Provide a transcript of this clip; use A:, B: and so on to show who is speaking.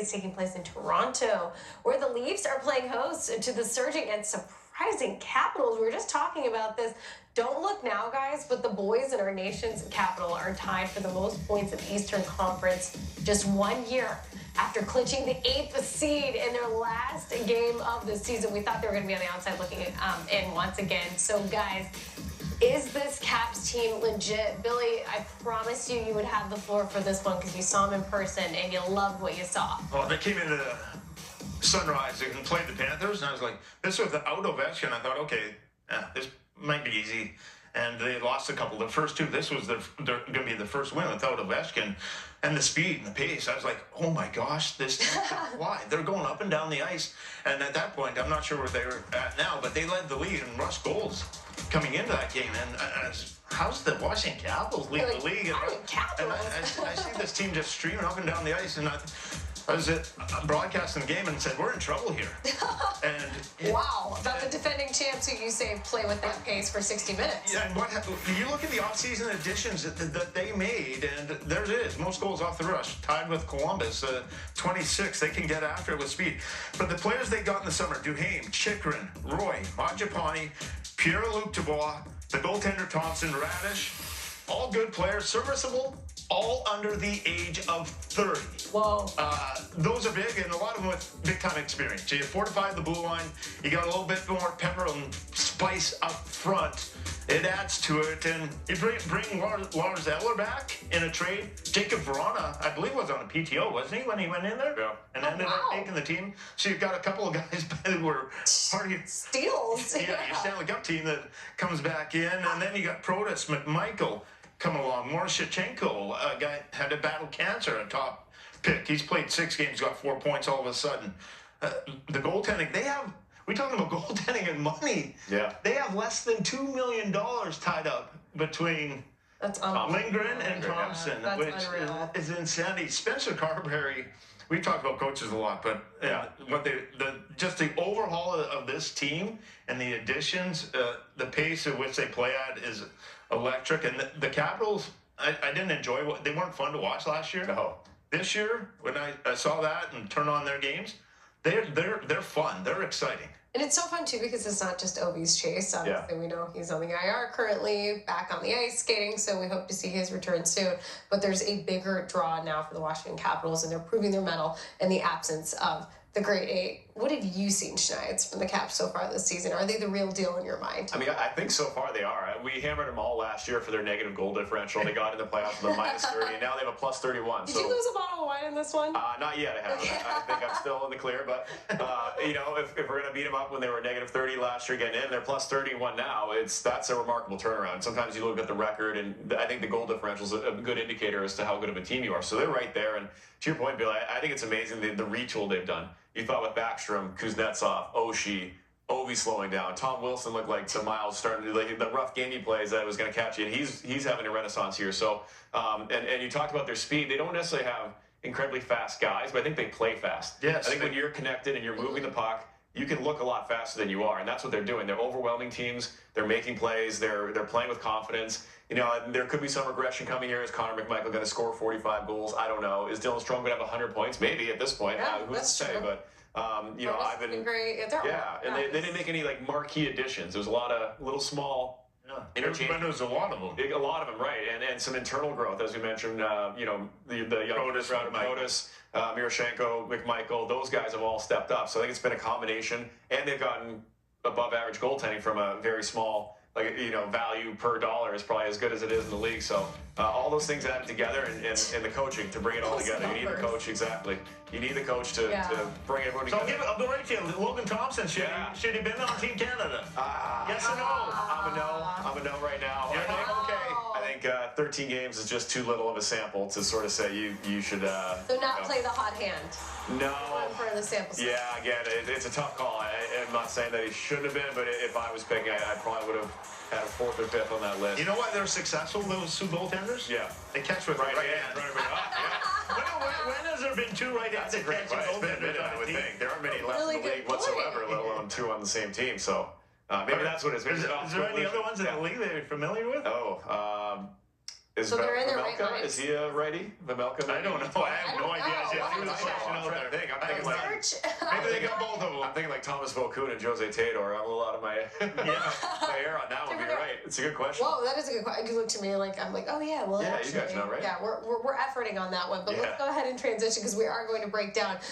A: is taking place in Toronto, where the Leafs are playing host to the surging and surprising Capitals. We were just talking about this. Don't look now, guys, but the boys in our nation's capital are tied for the most points in the Eastern Conference just 1 year after clinching the 8th seed in their last game of the season. We thought they were going to be on the outside looking in once again. So, guys, is this Caps team legit? Billy, I promised you would have the floor for this one because you saw them in person and you loved what you saw.
B: Well, they came into the Sunrise and played the Panthers, and I was like, this was out of Ovechkin. I thought, okay, this might be easy. And they lost a couple. The first two, this was they're going to be the first win without Ovechkin. And the speed and the pace, I was like, oh my gosh, this team can fly. They're going up and down the ice. And at that point, I'm not sure where they're at now, but they led the league in rush goals coming into that game. And how's the Washington Capitals lead the league? And I see this team just streaming up and down the ice, and I was broadcasting the game and said, we're in trouble here. And
A: wow, about the defending champs who you say play with that pace for 60 minutes.
B: Yeah, and you look at the offseason additions that they made, and there it is, most goals off the rush, tied with Columbus, 26. They can get after it with speed. But the players they got in the summer, Duhaime, Chychrun, Roy, Mangiapane, Pierre-Luc Dubois, the goaltender Thompson, Radish, all good players, serviceable, all under the age of 30.
A: Whoa.
B: Those are big, and a lot of them with big-time experience. So you fortified the blue line. You got a little bit more pepper and spice up front. It adds to it, and you bring Lars Eller back in a trade. Jacob Verona, I believe, was on a PTO, wasn't he, when he went in there?
C: Yeah.
B: And ended up making the team. So you've got a couple of guys who were party
A: steals.
B: Yeah, your Stanley Cup team that comes back in, and then you got Protas, McMichael coming along. Morishchenko, a guy had to battle cancer, a top pick. He's played 6 games, got 4 points all of a sudden. The goaltending, we're talking about goaltending and money.
C: Yeah.
B: They have less than $2 million tied up between Lindgren and Thompson, which is insanity. Spencer Carberry, we talk about coaches a lot, but just the overhaul of this team and the additions, the pace at which they play at is electric. And the Capitals, I didn't enjoy they weren't fun to watch last year.
C: No.
B: This year, when I saw that and turn on their games, they're fun. They're exciting.
A: And it's so fun, too, because it's not just Ovi's chase. Obviously, we know he's on the IR currently, back on the ice skating, so we hope to see his return soon. But there's a bigger draw now for the Washington Capitals, and they're proving their mettle in the absence of the Great Eight. What have you seen, Schneitz, from the Caps so far this season? Are they the real deal in your mind?
C: I mean, I think so far they are. We hammered them all last year for their negative goal differential. They got in the playoffs with a -30, and now they have a +31.
A: Did you lose a bottle of wine in this one?
C: Not yet, I haven't. I think I'm still in the clear, but, if we're going to beat them up when they were -30 last year getting in, they're +31 now. That's a remarkable turnaround. Sometimes you look at the record, and I think the goal differential is a good indicator as to how good of a team you are. So they're right there, and to your point, Bill, I think it's amazing the retool they've done. You thought with Backstrom, Kuznetsov, Oshie, Ovi slowing down. Tom Wilson looked like the Miles starting to the rough game he plays that was going to catch you, and he's having a renaissance here. So, and you talked about their speed. They don't necessarily have incredibly fast guys, but I think they play fast.
B: Yes.
C: I think when you're connected and you're moving the puck, you can look a lot faster than you are, and that's what they're doing. They're overwhelming teams. They're making plays. They're playing with confidence. There could be some regression coming here. Is Connor McMichael going to score 45 goals? I don't know. Is Dylan Strome going to have 100 points? Maybe at this point. Who's to say?
A: True.
C: But I've been
A: great.
C: and they didn't make any marquee additions. There was a lot of little small interchange.
B: There was a lot of them.
C: A lot of them, right? And some internal growth, as we mentioned. The young Protas, Morishchenko, McMichael. Those guys have all stepped up. So I think it's been a combination, and they've gotten above average goaltending from a very small. Value per dollar is probably as good as it is in the league. So all those things added together, and the coaching to bring it all together. You need the coach, exactly. You need the coach to bring everyone together.
B: I'll go right to you. Logan Thompson, should he have been on Team Canada?
C: Yes or no? I'm a no right now.
B: You're okay.
C: I think 13 games is just too little of a sample to sort of say you should.
A: So not play the hot hand.
C: No.
A: For the sample size.
C: Yeah, again, it's a tough call. I'm not saying that he shouldn't have been, but if I was picking, I probably would have had a 4th or 5th on that list.
B: You know why they're successful, those 2 goaltenders?
C: Yeah.
B: They catch with right hand. When has there been 2 right hands?
C: That's a great point. It's been a minute, I would think. There aren't many left in the league whatsoever, let alone 2 on the same team. So maybe that's what it is.
B: Is there any other ones in the league that you're familiar with?
C: Is
A: So they're in their right
C: Vejmelka,
A: minds.
C: is he a righty? Vejmelka?
B: I don't know. I have no idea. I
A: know.
B: see the question out there.
C: I'm thinking like,
A: Search.
B: Maybe they got both of them.
C: I'm thinking like Thomas Volkun and Jose Tador. I'm a little out of my my hair on that one. But you're right. It's a good question.
A: Whoa, that is a good question. You look to me like I'm like, oh yeah, well
C: Yeah, you
A: actually,
C: guys know, right?
A: Yeah, we're efforting on that one, but
C: Yeah.
A: let's go ahead and transition because we are going to break down